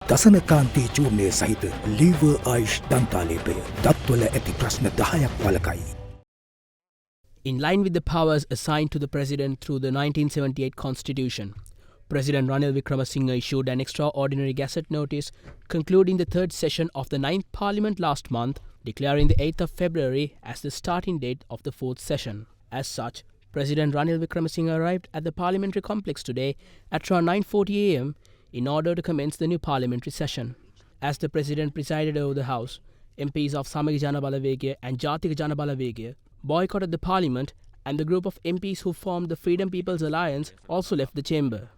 දසනකාන්තී චූර්ණය සහිත ලීවර් ආයුෂ් දන්තාලේපය දත්වල ඇති ප්‍රශ්න 10ක් වලකයි. In line with the powers assigned to the President through the 1978 Constitution, President Ranil Wickremesinghe issued an extraordinary Gazette notice concluding the third session of the 9th Parliament last month, declaring the 8th of February as the starting date of the fourth session. As such, President Ranil Wickremesinghe arrived at the parliamentary complex today at around 9:40 am in order to commence the new parliamentary session. As the President presided over the House, MPs of Samagi Jana Balawegaya and Jatika Jana Balawegaya boycotted the parliament, and the group of MPs who formed the Freedom People's Alliance also left the chamber.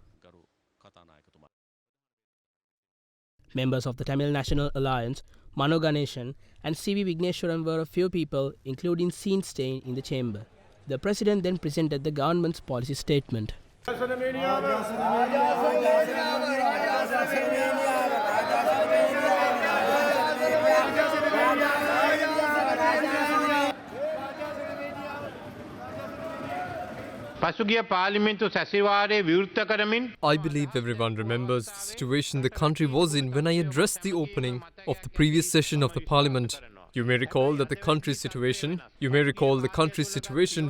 Members of the Tamil National Alliance, Mano Ganeshan and C.V. Vigneshwaran were a few people, including seen staying in the chamber. The President then presented the government's policy statement. I believe everyone remembers the situation the country was in when I addressed the opening of the previous session of the Parliament. You may recall the country's situation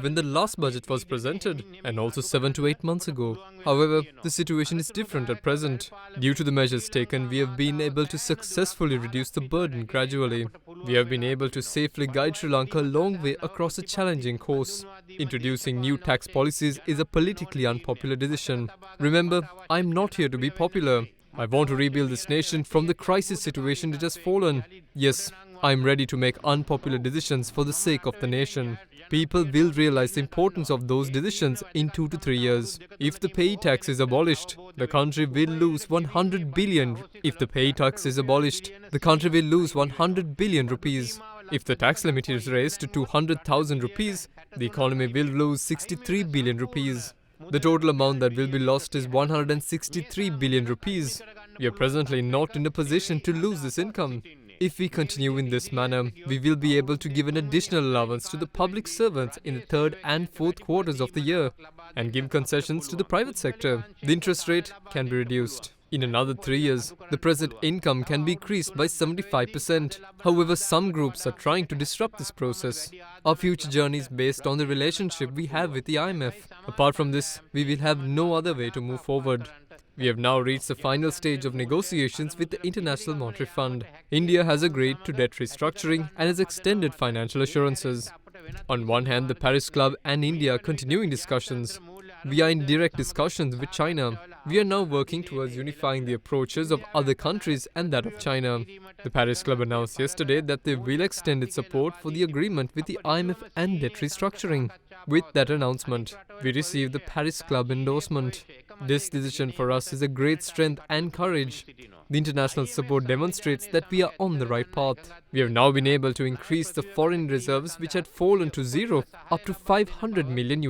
when the last budget was presented, and also 7 to 8 months ago. However, the situation is different at present. Due to the measures taken, we have been able to successfully reduce the burden gradually. We have been able to safely guide Sri Lanka a long way across a challenging course. Introducing new tax policies is a politically unpopular decision. Remember, I am not here to be popular. I want to rebuild this nation from the crisis situation it has fallen. Yes, I am ready to make unpopular decisions for the sake of the nation. People will realize the importance of those decisions in 2 to 3 years. If the pay tax is abolished, the country will lose 100 billion. If the pay tax is abolished, the country will lose 100 billion rupees. If the tax limit is raised to 200,000 rupees, the economy will lose 63 billion rupees. The total amount that will be lost is 163 billion rupees. We are presently not in a position to lose this income. If we continue in this manner, we will be able to give an additional allowance to the public servants in the third and fourth quarters of the year and give concessions to the private sector. The interest rate can be reduced. In another 3 years, the present income can be increased by 75%. However, some groups are trying to disrupt this process. Our future journey is based on the relationship we have with the IMF. Apart from this, we will have no other way to move forward. We have now reached the final stage of negotiations with the International Monetary Fund. India has agreed to debt restructuring and has extended financial assurances. On one hand, the Paris Club and India are continuing discussions. We are in direct discussions with China. We are now working towards unifying the approaches of other countries and that of China. The Paris Club announced yesterday that they will extend its support for the agreement with the IMF and debt restructuring. With that announcement, we received the Paris Club endorsement. This decision for us is a great strength and courage. The international support demonstrates that we are on the right path. We have now been able to increase the foreign reserves, which had fallen to zero, up to $500 million.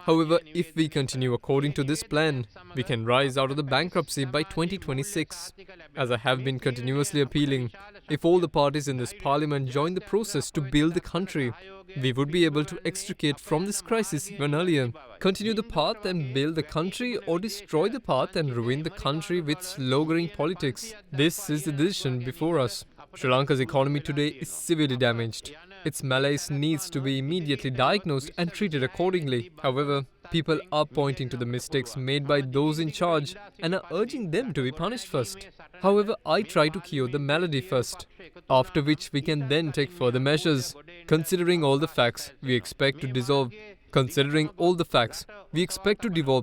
However, if we continue according to this plan, we can rise out of the bankruptcy by 2026. As I have been continuously appealing, if all the parties in this parliament join the process to build the country, we would be able to extricate from this crisis even earlier. Continue the path and build the country, or destroy the path and ruin the country with slow-growing politics. This is the decision before us. Sri Lanka's economy today is severely damaged. Its malaise needs to be immediately diagnosed and treated accordingly. However, people are pointing to the mistakes made by those in charge and are urging them to be punished first. However, I try to cure the malady first, after which we can then take further measures. Considering all the facts, we expect to devolve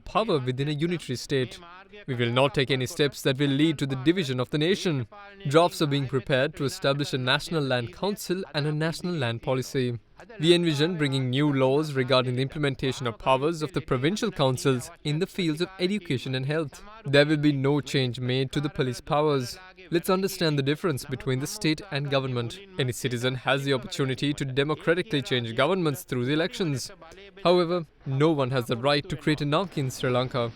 power within a unitary state. We will not take any steps that will lead to the division of the nation. Drafts are being prepared to establish a National Land Council and a National Land Policy. We envision bringing new laws regarding the implementation of powers of the provincial councils in the fields of education and health. There will be no change made to the police powers. Let's understand the difference between the state and government. Any citizen has the opportunity to democratically change governments through the elections. However, no one has the right to create anarchy in Sri Lanka.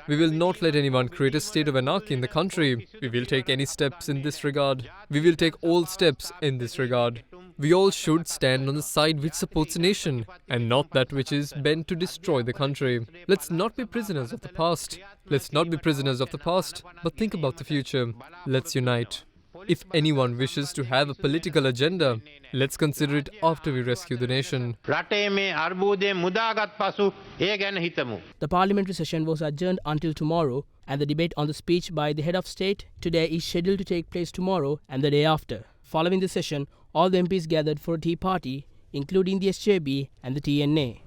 We will not let anyone create a state of anarchy in the country. We will take any steps in this regard. We will take all steps in this regard. We all should stand on the side which supports a nation and not that which is bent to destroy the country. Let's not be prisoners of the past. Let's not be prisoners of the past, but think about the future. Let's unite. If anyone wishes to have a political agenda, let's consider it after we rescue the nation. රටේ මේ අර්බුදයෙන් මුදාගත් පසු ඒ ගැන හිතමු. The parliamentary session was adjourned until tomorrow, and the debate on the speech by the head of state today is scheduled to take place tomorrow and the day after. Following the session, all the MPs gathered for a tea party, including the SJB and the TNA.